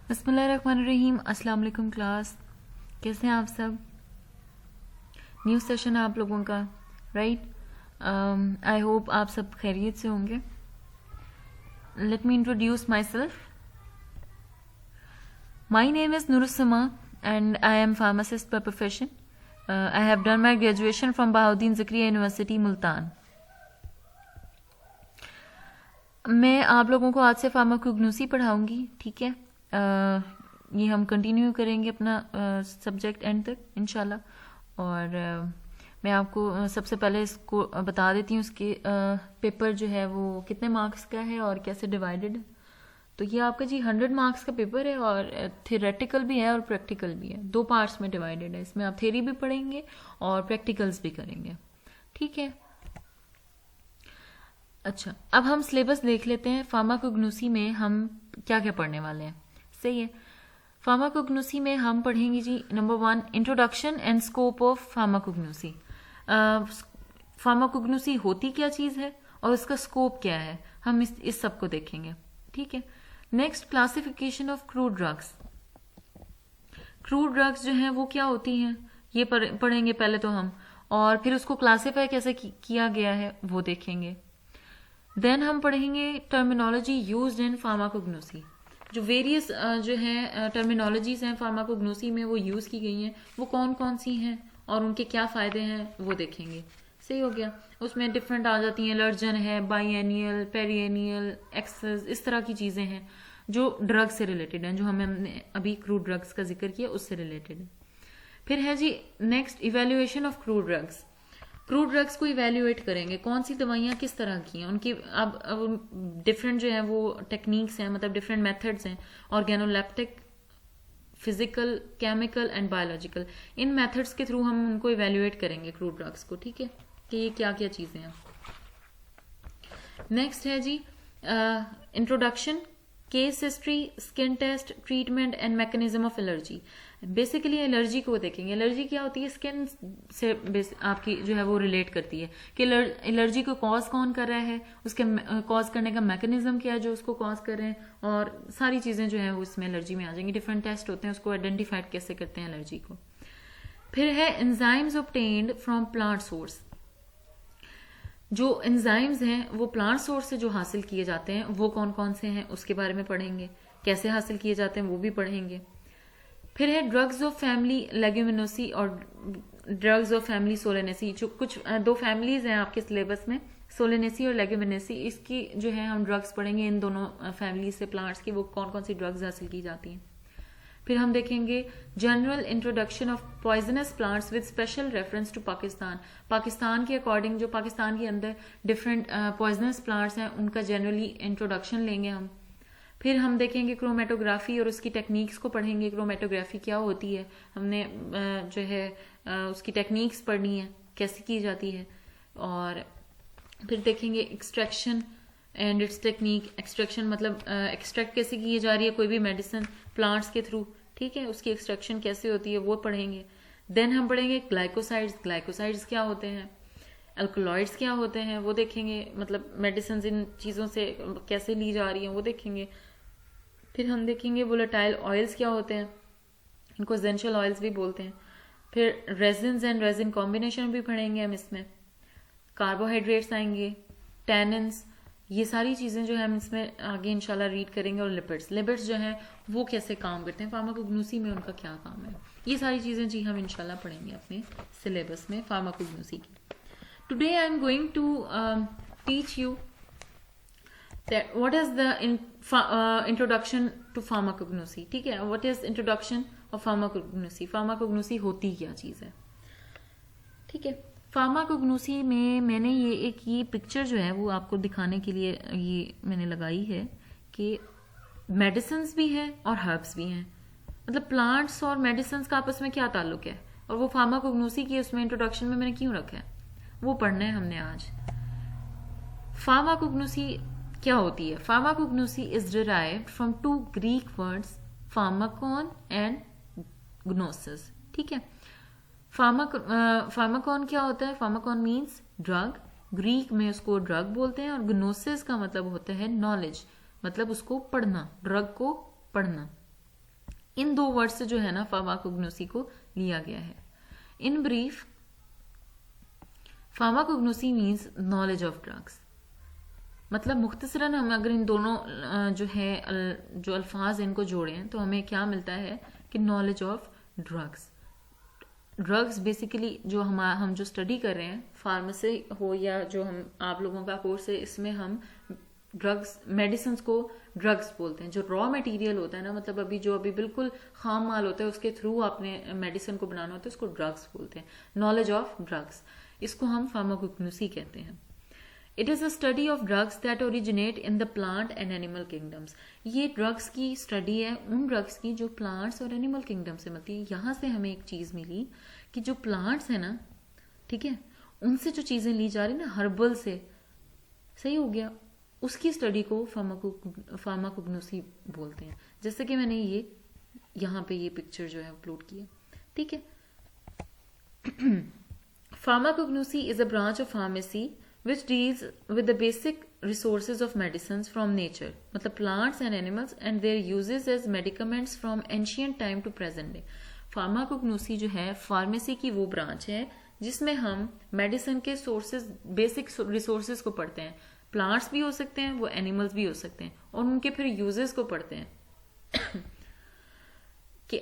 बिस्मिल्लाहिर्रहमानिर्रहीम। अस्सलाम वालेकुम क्लास, कैसे हैं आप सब? न्यू सेशन है आप लोगों का, राइट? आई होप आप सब खैरियत से होंगे। Let me introduce myself. My name is Noorussama and I am pharmacist by profession. I have done my graduation from Bahauddin Zakariya university Multan. मैं आप लोगों को आज से फार्माकोग्नोसी पढ़ाऊंगी, ठीक है? ये हम कंटिन्यू करेंगे अपना सब्जेक्ट एंड तक इंशाल्लाह। और मैं आपको सबसे पहले इसको बता देती हूँ, उसके पेपर जो है वो कितने मार्क्स का है और कैसे डिवाइडेड है। तो ये आपका जी 100 मार्क्स का पेपर है और थियोरेटिकल भी है और प्रैक्टिकल भी है। 2 पार्ट्स में डिवाइडेड है। इसमें आप थ्योरी भी पढ़ेंगे और प्रैक्टिकल्स भी करेंगे, ठीक है? अच्छा, अब हम सिलेबस देख लेते हैं। फार्माकोग्नोसी में हम क्या क्या पढ़ने वाले हैं, सही है? फार्माकोग्नोसी में हम पढ़ेंगे जी number 1 introduction and scope of pharmacognosy. Pharmacognosy होती क्या चीज़ है और उसका स्कोप क्या है, हम इस सब को देखेंगे, ठीक है? Next, classification of crude drugs. Crude drugs जो हैं वो क्या होती हैं, ये पढ़ेंगे पहले तो हम, और फिर उसको क्लासीफाई कैसे किया गया है वो देखेंगे। देन हम पढ़ेंगे टर्मिनोलॉजी यूज्ड इन फार्माकोग्नोसी। जो वेरियस जो है टर्मिनोलॉजीज हैं फार्माकोग्नोसी में वो यूज़ की गई हैं, वो कौन कौन सी हैं और उनके क्या फ़ायदे हैं वो देखेंगे। सही हो गया? उसमें डिफरेंट आ जाती हैं, एलर्जन है, बाईएनियल, पेरिएनियल, एक्सेस, इस तरह की चीज़ें हैं जो ड्रग से रिलेटेड हैं, जो हमने अभी क्रूड ड्रग्स का जिक्र किया उससे रिलेटेड है। फिर है जी next, evaluation of crude drugs. Crude drugs को इवेल्युएट करेंगे, कौन सी दवाइयाँ किस तरह की हैं, उनकी अब डिफरेंट जो है वो टेक्निक्स हैं, मतलब डिफरेंट मेथड्स हैं, organoleptic, physical, chemical and biological. In methods के थ्रू हम उनको इवेल्युएट करेंगे क्रूड ड्रग्स को, ठीक है? कि ये क्या क्या चीज़ें हैं। नेक्स्ट है जी introduction, case history, skin test, treatment and mechanism of allergy. Basically allergy को देखेंगे। एलर्जी क्या होती है, स्किन से आपकी जो है वो रिलेट करती है कि एलर्जी को कॉज कौन कर रहा है, उसके कॉज करने का मैकेनिज्म क्या है जो उसको कॉज कर रहे हैं, और सारी चीज़ें जो है वो इसमें एलर्जी में आ जाएंगी। डिफरेंट टेस्ट होते हैं, उसको आइडेंटिफाइड कैसे करते हैं एलर्जी को। फिर है enzymes obtained from plant source. जो एंजाइम्स हैं वो प्लांट सोर्स से जो हासिल किए जाते हैं वो कौन कौन से हैं उसके बारे में पढ़ेंगे, कैसे हासिल किए जाते हैं वो भी पढ़ेंगे। फिर है ड्रग्स ऑफ फैमिली लेग्यूमिनोसी और ड्रग्स ऑफ फैमिली सोलेनेसी। जो कुछ 2 फैमिलीज हैं आपके सिलेबस में, सोलेनेसी और लेग्यूमिनेसी। इसकी जो है हम ड्रग्स पढ़ेंगे, इन दोनों फैमिली से प्लांट्स की वो कौन कौन सी ड्रग्स हासिल की जाती हैं। फिर हम देखेंगे general introduction of poisonous plants with special reference to Pakistan. Pakistan के अकॉर्डिंग जो पाकिस्तान के अंदर डिफरेंट पॉइजनस प्लांट्स हैं उनका जनरली इंट्रोडक्शन लेंगे हम। फिर हम देखेंगे क्रोमेटोग्राफी और उसकी टेक्निक्स को पढ़ेंगे। क्रोमेटोग्राफी क्या होती है, हमने जो है उसकी टेक्निक्स पढ़नी है, कैसे की जाती है। और फिर देखेंगे extraction and it's technique. Extraction मतलब एक्सट्रैक्ट कैसे की जा रही है कोई भी मेडिसिन प्लांट्स के थ्रू, ठीक है? उसकी एक्सट्रैक्शन कैसे होती है वो पढ़ेंगे। देन हम पढ़ेंगे ग्लाइकोसाइड्स। ग्लाइकोसाइड्स क्या होते हैं, अल्कलॉइड्स क्या होते हैं वो देखेंगे, मतलब मेडिसिन इन चीज़ों से कैसे ली जा रही हैं वो देखेंगे। फिर हम देखेंगे वोलेटाइल ऑयल्स क्या होते हैं, इनको एसेंशियल ऑयल्स भी बोलते हैं। फिर रेजिन्स एंड रेजिन कॉम्बिनेशन भी पढ़ेंगे हम इसमें। कार्बोहाइड्रेट्स आएंगे, टैनिन्स, ये सारी चीज़ें जो है हम इसमें आगे इंशाल्लाह रीड करेंगे। और लिपिड्स, लिपिड्स जो हैं वो कैसे काम करते हैं, फार्माकोग्नोसी में उनका क्या काम है, ये सारी चीज़ें जी हम इंशाल्लाह पढ़ेंगे अपने सिलेबस में फार्माकोग्नोसी की। Today I am going to teach you that what is the introduction to pharmacognosy, ठीक है? what is introduction of pharmacognosy, pharmacognosy होती क्या चीज़ है, ठीक है? फार्माकोग्नोसी में मैंने ये पिक्चर जो है वो आपको दिखाने के लिए ये मैंने लगाई है कि मेडिसिन्स भी हैं और हर्ब्स भी हैं, मतलब प्लांट्स और मेडिसिन्स का आपस में क्या ताल्लुक है, और वो फार्माकोग्नोसी की उसमें इंट्रोडक्शन में मैंने क्यों रखा है वो पढ़ना है हमने आज। फार्माकोग्नोसी क्या होती है? Pharmacognosy is derived from 2 Greek words, pharmakon and gnosis, ठीक है? फार्माकॉन क्या होता है? फार्माकॉन मीन्स ड्रग, ग्रीक में उसको ड्रग बोलते हैं, और ग्नोसिस का मतलब होता है नॉलेज, मतलब उसको पढ़ना, ड्रग को पढ़ना, इन दो वर्ड से जो है ना फार्माकोग्नोसी को लिया गया है। In brief, pharmacognosy means knowledge of drugs. मतलब मुख्तसरन हम अगर इन दोनों जो है जो अल्फाज इनको जोड़ें तो हमें क्या मिलता है कि knowledge of drugs. Drugs basically जो हम जो स्टडी कर रहे हैं, फार्मेसी हो या जो हम आप लोगों का कोर्स है, इसमें हम ड्रग्स, मेडिसिन को ड्रग्स बोलते हैं। जो रॉ मटेरियल होता है ना, मतलब अभी बिल्कुल खाम माल होता है, उसके थ्रू आपने मेडिसिन को बनाना होता है, उसको ड्रग्स बोलते हैं। नॉलेज ऑफ ड्रग्स, इसको हम फार्माकोग्नोसी कहते हैं। It is a study of drugs that originate in the plant and animal kingdoms. ये ड्रग्स की स्टडी है, उन ड्रग्स की जो प्लांट्स और एनिमल किंगडम से मिलती है। यहाँ से हमें एक चीज मिली कि जो प्लांट्स है ना, ठीक है, उनसे जो चीजें ली जा रही ना, हर्बल से, सही हो गया, उसकी स्टडी को फार्माकोग्नोसी बोलते हैं। जैसे कि मैंने ये यहाँ पे ये पिक्चर जो है अपलोड किया, ठीक है। Pharmacognosy is a branch of pharmacy which deals with the basic resources of medicines from nature, मतलब plants and animals and their uses as medicaments from ancient time to present day। Pharmacognosy जो है pharmacy की वो branch है जिसमें हम medicine के sources, basic resources को पढ़ते हैं। प्लांट्स भी हो सकते हैं, वो एनिमल्स भी हो सकते हैं, और उनके फिर यूजेस को पढ़ते हैं कि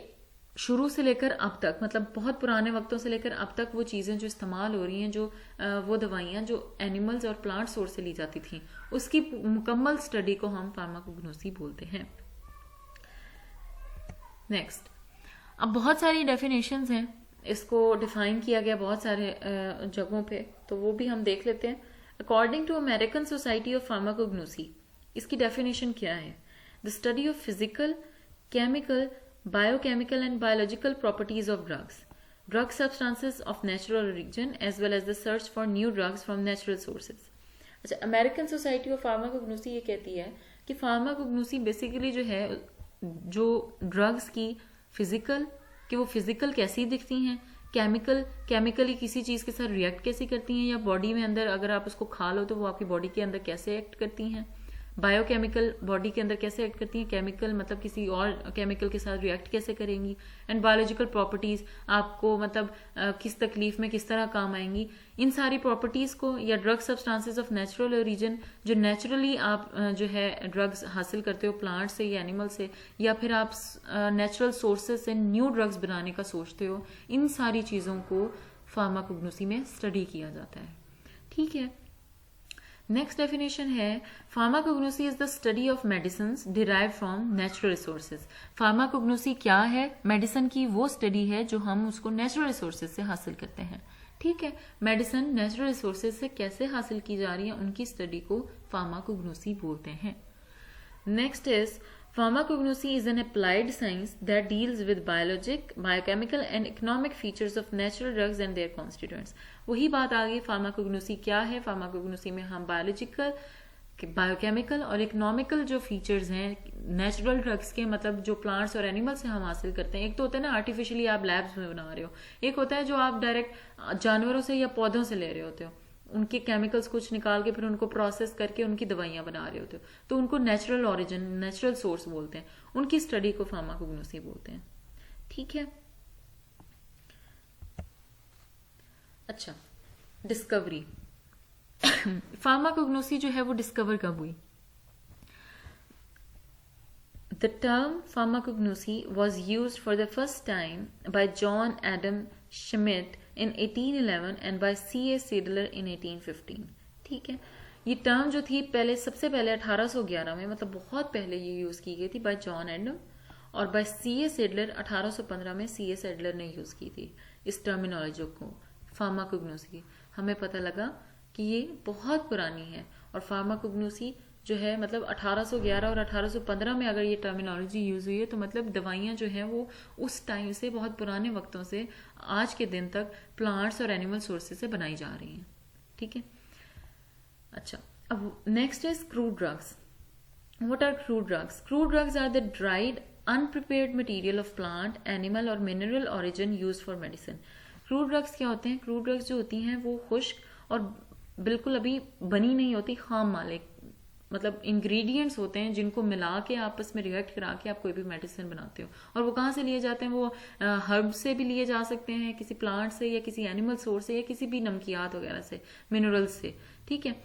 शुरू से लेकर अब तक, मतलब बहुत पुराने वक्तों से लेकर अब तक वो चीज़ें जो इस्तेमाल हो रही हैं, जो वो दवाइयाँ जो एनिमल्स और प्लांट सोर्स से ली जाती थी, उसकी मुकम्मल स्टडी को हम फार्माकोग्नोसी बोलते हैं। नेक्स्ट, अब बहुत सारी डेफिनेशंस हैं, इसको डिफाइन किया गया बहुत सारे जगहों पे, तो वो भी हम देख लेते हैं। According to American society of pharmacognosy, इसकी डेफिनेशन क्या है? The study of physical, chemical, biochemical and biological properties of drugs, drug substances of natural origin as well as the search for new drugs from natural sources। अच्छा, American society of pharmacognosy ये कहती है कि pharmacognosy basically जो है, जो drugs की physical, कि वो फिजिकल कैसी दिखती हैं, केमिकली किसी चीज़ के साथ रिएक्ट कैसे करती हैं, या बॉडी में अंदर अगर आप उसको खा लो तो वो आपकी बॉडी के अंदर कैसे एक्ट करती हैं, बायोकेमिकल बॉडी के अंदर कैसे एक्ट करती हैं, केमिकल मतलब किसी और केमिकल के साथ रिएक्ट कैसे करेंगी, एंड बायोलॉजिकल प्रॉपर्टीज आपको मतलब किस तकलीफ में किस तरह काम आएंगी। इन सारी प्रॉपर्टीज को, या drug substances of natural origin, जो नेचुरली आप जो है ड्रग्स हासिल करते हो प्लांट से या एनिमल से, या फिर आप नेचुरल सोर्सेज से न्यू ड्रग्स बनाने का सोचते हो, इन सारी चीज़ों को फार्माकोग्नोसी में स्टडी किया जाता है। ठीक है, नेक्स्ट डेफिनेशन है, pharmacognosy is the study of medicine derive from natural resources. Pharmacognosy क्या है? मेडिसिन की वो स्टडी है जो हम उसको नेचुरल रिसोर्सेज से हासिल करते हैं। ठीक है, मेडिसिन नेचुरल रिसोर्सेज से कैसे हासिल की जा रही है, उनकी स्टडी को फार्माकोग्नोसी बोलते हैं। Next is, Pharmacognosy is an applied science that deals with biologic, biochemical and economic features of natural drugs and their constituents। वही बात आ गई, फार्माकोग्नोसी क्या है? फार्माकोग्नोसी में हम बायोलॉजिकल, बायोकेमिकल और इकोनॉमिकल जो फीचर्स हैं नेचुरल ड्रग्स के, मतलब जो प्लांट्स और एनिमल से हम हासिल करते हैं। एक तो होता है ना आर्टिफिशियली आप लैब्स में बना रहे हो, एक होता है जो आप डायरेक्ट जानवरों से या पौधों से ले रहे होते हो, उनके केमिकल्स कुछ निकाल के फिर उनको प्रोसेस करके उनकी दवाइयां बना रहे होते हो, तो उनको नेचुरल ओरिजिन, नेचुरल सोर्स बोलते हैं। उनकी स्टडी को फार्माकोग्नोसी बोलते हैं। ठीक है, अच्छा, डिस्कवरी। फार्माकोग्नोसी जो है वो डिस्कवर कब हुई? The term pharmacognosy was used for the first time bye John Adam Schmidt in 1811 and by C.A. Siedler in 1815। ठीक है, ये टर्म जो थी पहले, सबसे पहले 1811 में, मतलब बहुत पहले ये यूज की गई थी बाय जॉन एडम, और बाय C.A. Siedler 1815 में C.A. Siedler ने यूज की थी इस टर्मिनोलॉजी को, फार्माकोग्नोसी। हमें पता लगा कि ये बहुत पुरानी है, और फार्माकोग्नोसी जो है मतलब 1811 और 1815 में अगर ये टर्मिनोलॉजी यूज हुई है, तो मतलब दवाइयाँ जो हैं वो उस टाइम से, बहुत पुराने वक्तों से आज के दिन तक प्लांट्स और एनिमल सोर्सेज से बनाई जा रही हैं। ठीक है, अच्छा, अब next is crude drugs. What are crude drugs? Crude drugs are the dried unprepared material of plant, animal और mineral origin use for medicine. Crude drugs क्या होते हैं? क्रूड ड्रग्स जो होती हैं वो खुश्क और बिल्कुल अभी बनी नहीं होती, खाम माल, मतलब इंग्रेडिएंट्स होते हैं जिनको मिला के आपस में रिएक्ट करा के आप कोई भी मेडिसिन बनाते हो। और वो कहाँ से लिए जाते हैं? वो हर्ब से भी लिए जा सकते हैं, किसी प्लांट से या किसी एनिमल सोर्स से या किसी भी नमकियात वगैरह से, मिनरल्स से, ठीक है,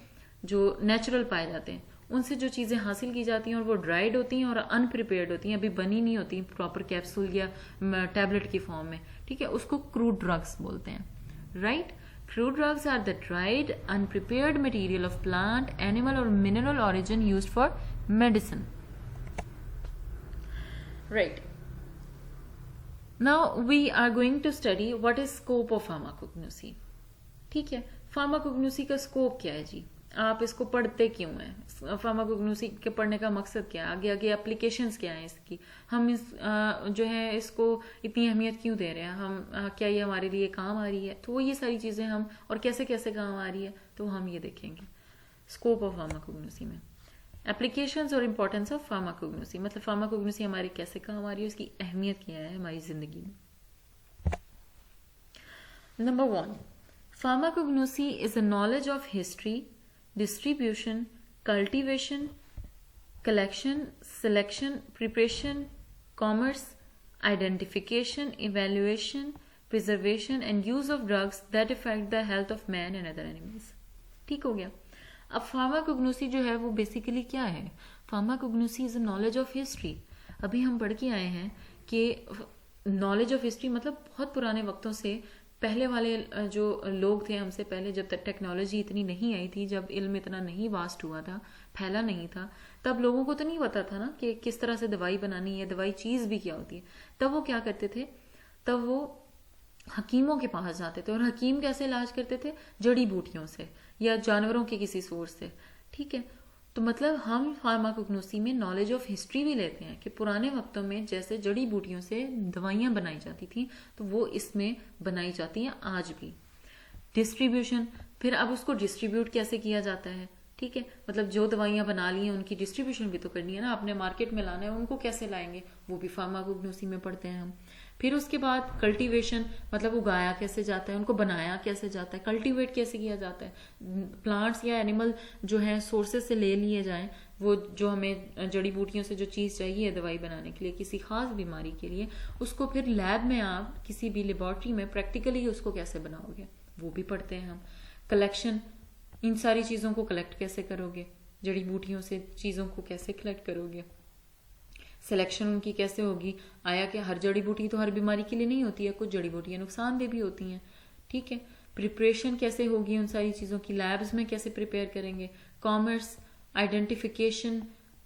जो नेचुरल पाए जाते हैं उनसे जो चीज़ें हासिल की जाती हैं और वो ड्राइड होती हैं और अनप्रिपेयर्ड होती हैं, अभी बनी नहीं होती प्रॉपर कैप्सूल या टैबलेट की फॉर्म में, ठीक है, उसको क्रूड ड्रग्स बोलते हैं, right. Crude drugs are the dried, unprepared material of plant, animal or mineral origin used for medicine. Right. Now we are going to study what is scope of pharmacognosy. ठीक है, pharmacognosy का scope क्या है जी? आप इसको पढ़ते क्यों हैं? फार्माकोग्नोसी के पढ़ने का मकसद क्या है? आगे आगे एप्लीकेशंस क्या है इसकी? हम इस जो है इसको इतनी अहमियत क्यों दे रहे हैं? हम क्या ये हमारे लिए काम आ रही है? तो वो ये सारी चीजें हम, और कैसे कैसे काम आ रही है, तो हम ये देखेंगे स्कोप ऑफ फार्माकोग्नोसी में। एप्लीकेशंस और इम्पोर्टेंस ऑफ फार्माकोग्नोसी, मतलब फार्माकोग्नोसी हमारी कैसे काम आ रही है, उसकी अहमियत क्या है हमारी जिंदगी में। Number 1, pharmacognosy is a knowledge of history, distribution, cultivation, collection, selection, preparation, commerce, identification, evaluation, preservation and use of drugs that affect the health of man and other animals। ठीक हो गया। अब फार्माकोग्नोसी जो है वो बेसिकली क्या है? Pharmacognosy is a knowledge of history. अभी हम पढ़ के आए हैं कि नॉलेज ऑफ हिस्ट्री मतलब बहुत पुराने वक्तों से, पहले वाले जो लोग थे हमसे पहले, जब तक टेक्नोलॉजी इतनी नहीं आई थी, जब इल्म इतना नहीं वास्ट हुआ था, फैला नहीं था, तब लोगों को तो नहीं पता था ना कि किस तरह से दवाई बनानी है, दवाई चीज भी क्या होती है। तब वो क्या करते थे? तब वो हकीमों के पास जाते थे। और हकीम कैसे इलाज करते थे? जड़ी बूटियों से या जानवरों के किसी सोर्स से, ठीक है। तो मतलब हम फार्माकोग्नोसी में नॉलेज ऑफ हिस्ट्री भी लेते हैं कि पुराने वक्तों में जैसे जड़ी बूटियों से दवाइयां बनाई जाती थी, तो वो इसमें बनाई जाती हैं आज भी। डिस्ट्रीब्यूशन, फिर अब उसको डिस्ट्रीब्यूट कैसे किया जाता है, ठीक है, मतलब जो दवाइयां बना ली हैं उनकी डिस्ट्रीब्यूशन भी तो करनी है ना, अपने मार्केट में लाना है, उनको कैसे लाएंगे, वो भी फार्माकोग्नोसी में पढ़ते हैं हम। फिर उसके बाद कल्टीवेशन, मतलब उगाया कैसे जाता है, उनको बनाया कैसे जाता है, कल्टीवेट कैसे किया जाता है, प्लांट्स या एनिमल जो है सोर्सेज से ले लिए जाएं, वो जो हमें जड़ी बूटियों से जो चीज़ चाहिए दवाई बनाने के लिए, किसी खास बीमारी के लिए, उसको फिर लैब में आप किसी भी लेबोरेटरी में प्रैक्टिकली उसको कैसे बनाओगे, वो भी पढ़ते हैं हम। कलेक्शन, इन सारी चीज़ों को कलेक्ट कैसे करोगे, जड़ी बूटियों से चीज़ों को कैसे कलेक्ट करोगे। सिलेक्शन उनकी कैसे होगी, आया कि हर जड़ी बूटी तो हर बीमारी के लिए नहीं होती है, कुछ जड़ी बूटियां नुकसानदेह भी होती हैं, ठीक है। प्रिपरेशन कैसे होगी उन सारी चीज़ों की, लैब्स में कैसे प्रिपेयर करेंगे। कॉमर्स, आइडेंटिफिकेशन,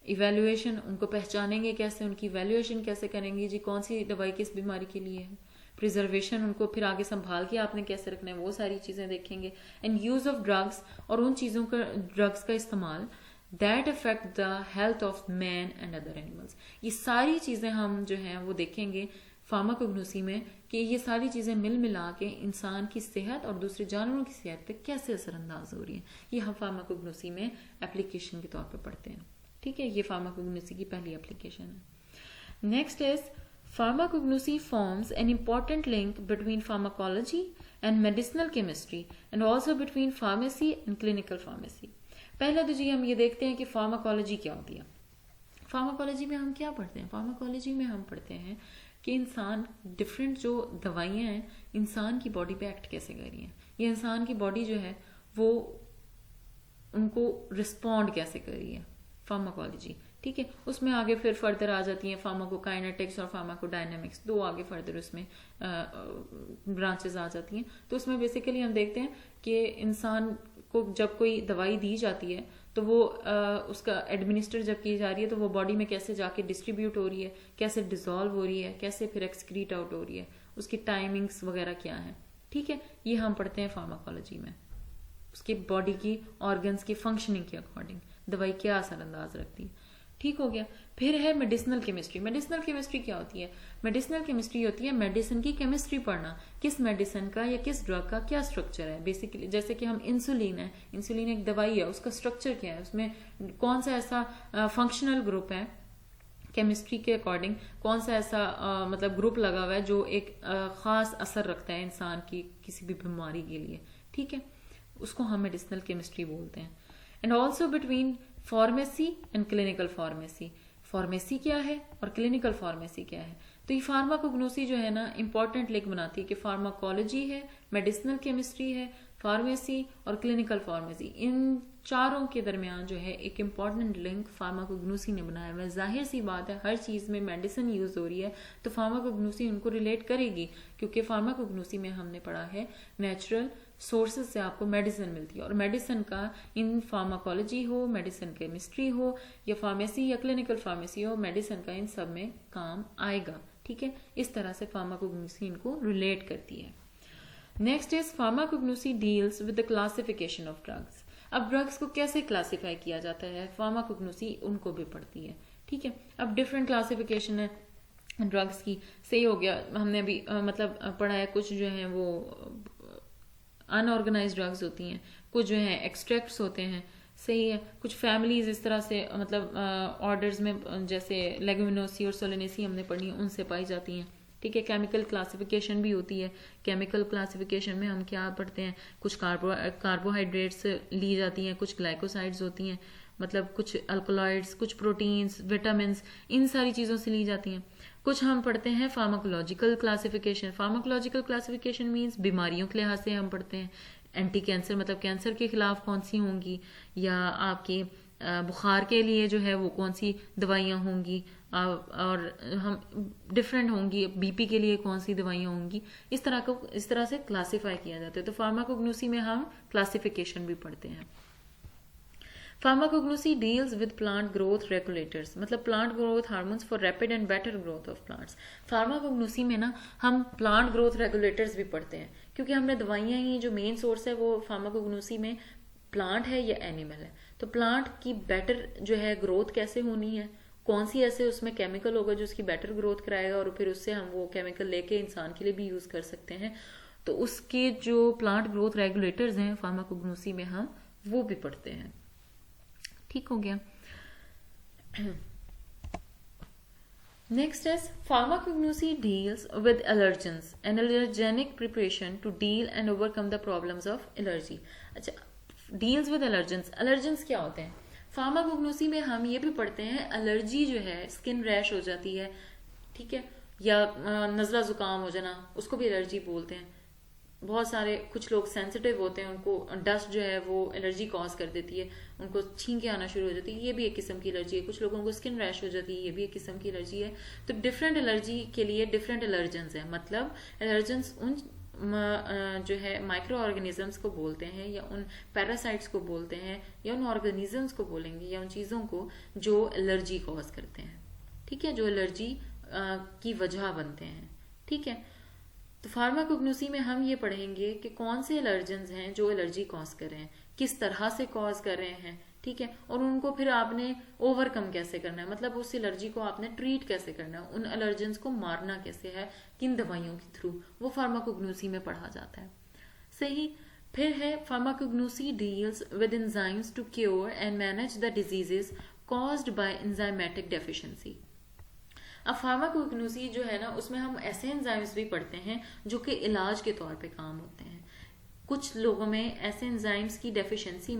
इवेल्युएशन, उनको पहचानेंगे कैसे, उनकी इवेल्युएशन कैसे करेंगे जी, कौन सी दवाई किस बीमारी के लिए है। प्रिजर्वेशन, उनको फिर आगे संभाल के आपने कैसे रखना है, वो सारी चीज़ें देखेंगे। एंड यूज ऑफ ड्रग्स, और उन चीज़ों का, ड्रग्स का इस्तेमाल that affect the health of man and other animals. ये सारी चीज़ें हम जो हैं वो देखेंगे फार्माकोग्नोसी में कि ये सारी चीज़ें मिल मिला के इंसान की सेहत और दूसरे जानवरों की सेहत पे कैसे असरअंदाज हो रही हैं, ये हम फार्माकोग्नोसी में एप्लीकेशन के तौर पे पढ़ते हैं, ठीक है। ये फार्माकोग्नोसी की पहली एप्लीकेशन है। Next is pharmacognosy forms an important link between pharmacology and medicinal chemistry and also between pharmacy and clinical pharmacy. पहले तो जी हम ये देखते हैं कि फार्माकोलॉजी क्या होती है। फार्माकोलॉजी में हम क्या पढ़ते हैं? फार्माकोलॉजी में हम पढ़ते हैं कि इंसान, डिफरेंट जो दवाइयाँ हैं इंसान की बॉडी पे एक्ट कैसे कर रही हैं, ये इंसान की बॉडी जो है वो उनको रिस्पॉन्ड कैसे कर रही है, फार्माकोलॉजी, ठीक है। उसमें आगे फिर फर्दर आ जाती हैं फार्माकोकाइनेटिक्स और फार्माकोडायनेमिक्स, दो आगे फर्दर उसमें ब्रांचेस आ जाती हैं। तो उसमें बेसिकली हम देखते हैं कि इंसान को जब कोई दवाई दी जाती है तो वो उसका एडमिनिस्टर जब की जा रही है तो वो बॉडी में कैसे जाके डिस्ट्रीब्यूट हो रही है, कैसे डिसॉल्व हो रही है, कैसे फिर एक्सक्रीट आउट हो रही है, उसकी टाइमिंग्स वगैरह क्या है, ठीक है। ये हम पढ़ते हैं फार्माकोलॉजी में। उसके बॉडी की ऑर्गन्स की फंक्शनिंग के अकॉर्डिंग दवाई क्या असरअंदाज रखती है, ठीक हो गया। फिर है मेडिसिनल केमिस्ट्री। मेडिसिनल केमिस्ट्री क्या होती है? मेडिसिनल केमिस्ट्री होती है मेडिसिन की केमिस्ट्री पढ़ना, किस मेडिसिन का या किस ड्रग का क्या स्ट्रक्चर है। बेसिकली जैसे कि हम इंसुलिन है, इंसुलिन एक दवाई है, उसका स्ट्रक्चर क्या है, उसमें कौन सा ऐसा फंक्शनल ग्रुप है केमिस्ट्री के अकॉर्डिंग, कौन सा ऐसा मतलब ग्रुप लगा हुआ है जो एक खास असर रखता है इंसान की किसी भी बीमारी के लिए, ठीक है, उसको हम मेडिसिनल केमिस्ट्री बोलते हैं। And also between pharmacy and clinical pharmacy. Pharmacy क्या है और क्लिनिकल फार्मेसी क्या है? तो ये फार्माकोग्नोसी जो है ना इंपॉर्टेंट लिंक बनाती है कि फार्माकोलॉजी है, मेडिसिनल केमिस्ट्री है, फार्मेसी और क्लिनिकल फार्मेसी, इन चारों के दरमियान जो है एक इम्पॉर्टेंट लिंक फार्माकोग्नोसी ने बनाया है। जाहिर सी बात है, हर चीज़ में मेडिसिन यूज हो रही है तो फार्माकोग्नोसी उनको रिलेट करेगी, क्योंकि फार्माकोग्नोसी में हमने पढ़ा है नेचुरल सोर्सेज से आपको मेडिसिन मिलती है, और मेडिसिन का इन फार्माकोलॉजी हो, मेडिसिन केमिस्ट्री हो, या फार्मेसी या क्लिनिकल फार्मेसी हो, मेडिसिन का इन सब में काम आएगा। ठीक है, इस तरह से फार्माकोग्नोसी इनको रिलेट करती है। Next is pharmacognosy deals with the classification of drugs. अब ड्रग्स को कैसे क्लासिफाई किया जाता है, फार्माकोग्नोसी उनको भी पढ़ती है। ठीक है, अब डिफरेंट क्लासिफिकेशन है ड्रग्स की। सही हो गया, हमने अभी पढ़ा है, कुछ जो है वो अनऑर्गेनाइज ड्रग्स होती हैं, कुछ जो है एक्सट्रैक्ट्स होते हैं। सही है, कुछ फैमिलीज इस तरह से ऑर्डर्स में, जैसे लेगुमिनोसी और सोलेनेसी हमने पढ़ी, उनसे पाई जाती हैं। ठीक है, केमिकल क्लासिफिकेशन भी होती है। केमिकल क्लासिफिकेशन में हम क्या पढ़ते हैं, कुछ कार्बोहाइड्रेट्स ली जाती हैं, कुछ ग्लाइकोसाइड्स होती हैं, कुछ अल्कोलॉइड्स, कुछ प्रोटीन्स, विटामिन, इन सारी चीज़ों से ली जाती हैं। कुछ हम पढ़ते हैं pharmacological classification. Pharmacological classification means बीमारियों के लिहाज से हम पढ़ते हैं। एंटी कैंसर कैंसर के खिलाफ कौन सी होंगी, या आपके बुखार के लिए जो है वो कौन सी दवाइयाँ होंगी, और हम डिफरेंट होंगी, बीपी के लिए कौन सी दवाइयाँ होंगी, इस तरह से क्लासिफाई किया जाता है। तो फार्माकोग्नोसी में हम क्लासिफिकेशन भी पढ़ते हैं। Pharmacognosy deals with plant growth regulators, plant growth hormones for rapid and better growth of plants. Pharmacognosy में ना हम प्लांट ग्रोथ रेगुलेटर्स भी पढ़ते हैं, क्योंकि हमने दवाइयाँ ही, जो मेन सोर्स है वो फार्माकोग्नोसी में प्लांट है या एनिमल है। तो प्लांट की बेटर जो है ग्रोथ कैसे होनी है, कौन सी ऐसे उसमें केमिकल होगा जो उसकी बेटर ग्रोथ कराएगा, और फिर उससे हम वो केमिकल लेके इंसान के लिए भी यूज कर सकते हैं। तो उसके जो प्लांट ग्रोथ रेगुलेटर्स हैं फार्माकोग्नोसी में हम वो भी पढ़ते हैं। ठीक हो गया। Next is pharmacognosy deals with allergens and allergenic preparation to deal and overcome the problems of allergy. अच्छा, डील्स विद एलर्जेंस, एलर्जेंस क्या होते हैं? फार्माकोग्नोसी में हम ये भी पढ़ते हैं, एलर्जी जो है, स्किन रैश हो जाती है, ठीक है, या नज़ला जुकाम हो जाना, उसको भी एलर्जी बोलते हैं। बहुत सारे कुछ लोग सेंसिटिव होते हैं, उनको डस्ट जो है वो एलर्जी कॉज कर देती है, उनको छींके आना शुरू हो जाती है, ये भी एक किस्म की एलर्जी है। कुछ लोगों को स्किन रैश हो जाती है, ये भी एक किस्म की एलर्जी है। तो डिफरेंट एलर्जी के लिए डिफरेंट एलर्जेंस है। एलर्जेंस उन जो है माइक्रो ऑर्गेनिजम्स को बोलते हैं, या उन पैरासाइट्स को बोलते हैं, या उन ऑर्गेनिजम्स को बोलेंगे, या उन चीज़ों को जो एलर्जी कॉज करते हैं। ठीक है, जो एलर्जी की वजह बनते हैं। ठीक है, तो फार्माकोग्नोसी में हम ये पढ़ेंगे कि कौन से एलर्जेंस हैं जो एलर्जी कॉज कर रहे हैं, किस तरह से कॉज कर रहे हैं। ठीक है, और उनको फिर आपने ओवरकम कैसे करना है, उस एलर्जी को आपने ट्रीट कैसे करना है, उन एलर्जेंस को मारना कैसे है, किन दवाइयों के थ्रू, वो फार्माकोग्नोसी में पढ़ा जाता है। सही। फिर है pharmacognosy deals with enzymes to cure and manage the diseases caused by enzymatic deficiency. अब फार्माकोग्नोसी जो है ना, उसमें हम ऐसे एंजाइम्स भी पढ़ते हैं जो कि इलाज के तौर पे काम होते हैं। कुछ लोगों में ऐसे एंजाइम्स की डेफिशिएंसी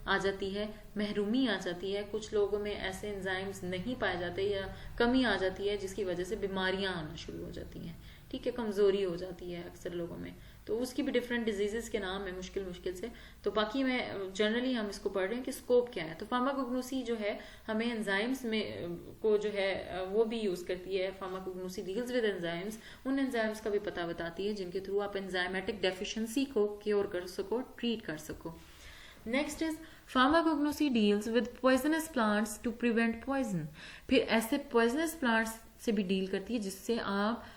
आ जाती है, महरूमी आ जाती है। कुछ लोगों में ऐसे एंजाइम्स नहीं पाए जाते या कमी आ जाती है, जिसकी वजह से बीमारियां आना शुरू हो जाती हैं। ठीक है, कमजोरी हो जाती है अक्सर लोगों में। तो उसकी भी डिफरेंट डिजीजेस के नाम है मुश्किल से। तो बाकी में जनरली हम इसको पढ़ रहे हैं कि स्कोप क्या है। तो फार्माकोग्नोसी जो है हमें एंजाइम्स में को जो है वो भी यूज करती है। फार्माकोग्नोसी डील्स विद एंजाइम्स, उन एंजाइम्स का भी पता बताती है जिनके थ्रू आप एंजाइमेटिक डेफिशिएंसी को क्योर कर सको, ट्रीट कर सको। Next is pharmacognosy deals with poisonous plants to prevent poison. फिर ऐसे पॉइजनस प्लांट्स से भी डील करती है जिससे आप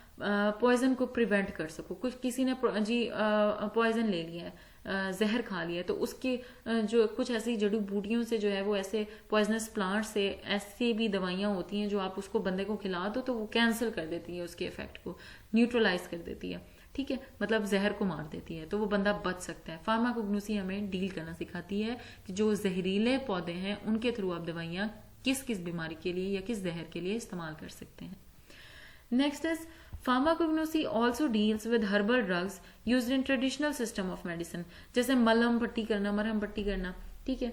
पॉइजन को प्रिवेंट कर सको। कुछ किसी ने पॉइजन ले लिया है, जहर खा लिया है, तो उसके जो कुछ ऐसी जड़ी बूटियों से जो है वो ऐसे पॉइजनस प्लांट से ऐसी भी दवाइयाँ होती हैं जो आप उसको बंदे को खिला दो तो वो कैंसिल कर देती है, उसके इफेक्ट को न्यूट्रलाइज कर देती है। ठीक है, जहर को मार देती है, तो वो बंदा बच सकता है। फार्माकोग्नोसी हमें डील करना सिखाती है कि जो जहरीले पौधे हैं उनके थ्रू आप दवाइयाँ किस किस बीमारी के लिए या किस जहर के लिए इस्तेमाल कर सकते हैं। Next is pharmacognosy also deals with herbal drugs used in traditional system of medicine, जैसे मलहम पट्टी करना, मरहम पट्टी करना। ठीक है,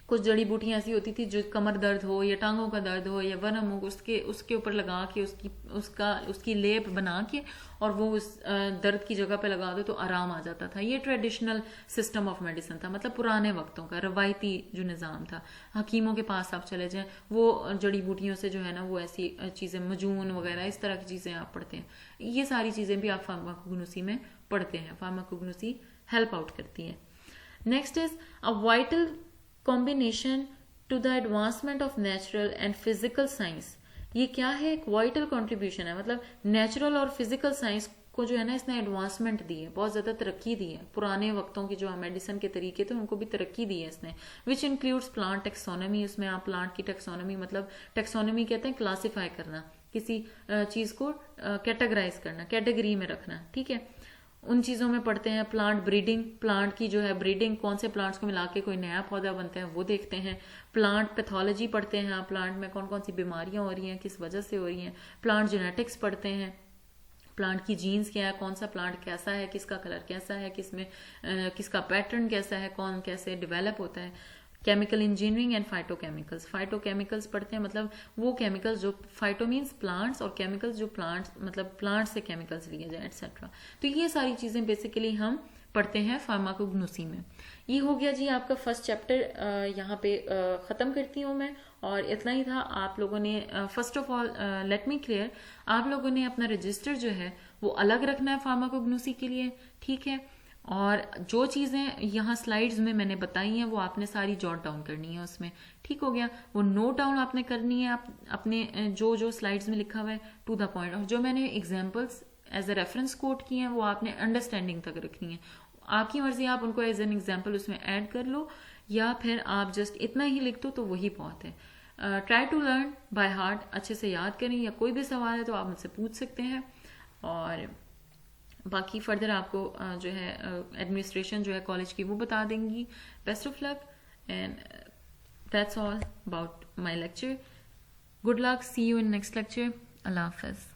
कुछ जड़ी बूटियां ऐसी होती थी जो कमर दर्द हो या टांगों का दर्द हो या वरम हो, उसके ऊपर लगा के उसकी लेप बना के और वो उस दर्द की जगह पे लगा दो तो आराम आ जाता था। ये ट्रेडिशनल सिस्टम ऑफ मेडिसिन था, मतलब पुराने वक्तों का रवायती जो निज़ाम था। हकीमों के पास आप चले जाएं, वो जड़ी बूटियों से जो है ना वो ऐसी चीज़ें, मजून वगैरह इस तरह की चीज़ें आप पढ़ते हैं। ये सारी चीज़ें भी आप फार्माकोग्नोसी में पढ़ते हैं। फार्माकोग्नोसी हेल्प आउट करती है। Next is a vital combination to the advancement of natural and physical science. ये क्या है? एक वाइटल कंट्रीब्यूशन है, मतलब नेचुरल और फिजिकल साइंस को जो है ना इसने एडवांसमेंट दी है, बहुत ज्यादा तरक्की दी है। पुराने वक्तों की जो मेडिसिन के तरीके थे उनको भी तरक्की दी है इसने, विच इंक्लूड्स प्लांट टेक्सोनॉमी। उसमें आप प्लांट की टेक्सोनॉमी, मतलब टेक्सोनॉमी कहते हैं क्लासिफाई करना, किसी चीज को कैटेगराइज करना, कैटेगरी में रखना, ठीक है। उन चीज़ों में पढ़ते हैं। प्लांट ब्रीडिंग, प्लांट की जो है ब्रीडिंग, कौन से प्लांट्स को मिला के कोई नया पौधा बनता है वो देखते हैं। प्लांट पैथोलॉजी पढ़ते हैं, प्लांट में कौन कौन सी बीमारियां हो रही हैं, किस वजह से हो रही हैं। प्लांट जेनेटिक्स पढ़ते हैं, प्लांट की जीन्स क्या है, कौन सा प्लांट कैसा है, किसका कलर कैसा है, किसमें किसका पैटर्न कैसा है, कौन कैसे डेवलप होता है। Chemical engineering and phytochemicals, phytochemicals पढ़ते हैं, मतलब वो केमिकल्स जो, फाइटो मीन्स प्लांट्स और केमिकल्स जो प्लांट्स, मतलब प्लांट्स से केमिकल्स लिए जाए एटसेट्रा। तो ये सारी चीजें बेसिकली हम पढ़ते हैं फार्माकोग्नोसी में। ये हो गया जी आपका फर्स्ट चैप्टर, यहाँ पे ख़त्म करती हूँ मैं, और इतना ही था। आप लोगों ने first of all let me clear, आप लोगों ने अपना रजिस्टर जो है वो अलग रखना है फार्माकोग्नोसी के लिए, ठीक है। और जो चीज़ें यहाँ स्लाइड्स में मैंने बताई हैं वो आपने सारी जॉट डाउन करनी है उसमें, ठीक हो गया। वो नोट डाउन आपने करनी है, आप अपने जो जो स्लाइड्स में लिखा हुआ है टू द पॉइंट। और जो मैंने examples as a reference quote किए हैं वो आपने अंडरस्टैंडिंग तक रखनी है। आपकी मर्जी, आप उनको एज एन एग्जाम्पल उसमें ऐड कर लो या फिर आप जस्ट इतना ही लिख दो तो वही बहुत है। Try to learn by heart, अच्छे से याद करें, या कोई भी सवाल है तो आप मुझसे पूछ सकते हैं। और बाकी फर्दर आपको जो है एडमिनिस्ट्रेशन जो है कॉलेज की वो बता देंगी। Best of luck and that's all about my lecture. Good luck, see you in next lecture. अल्लाह हाफिज़।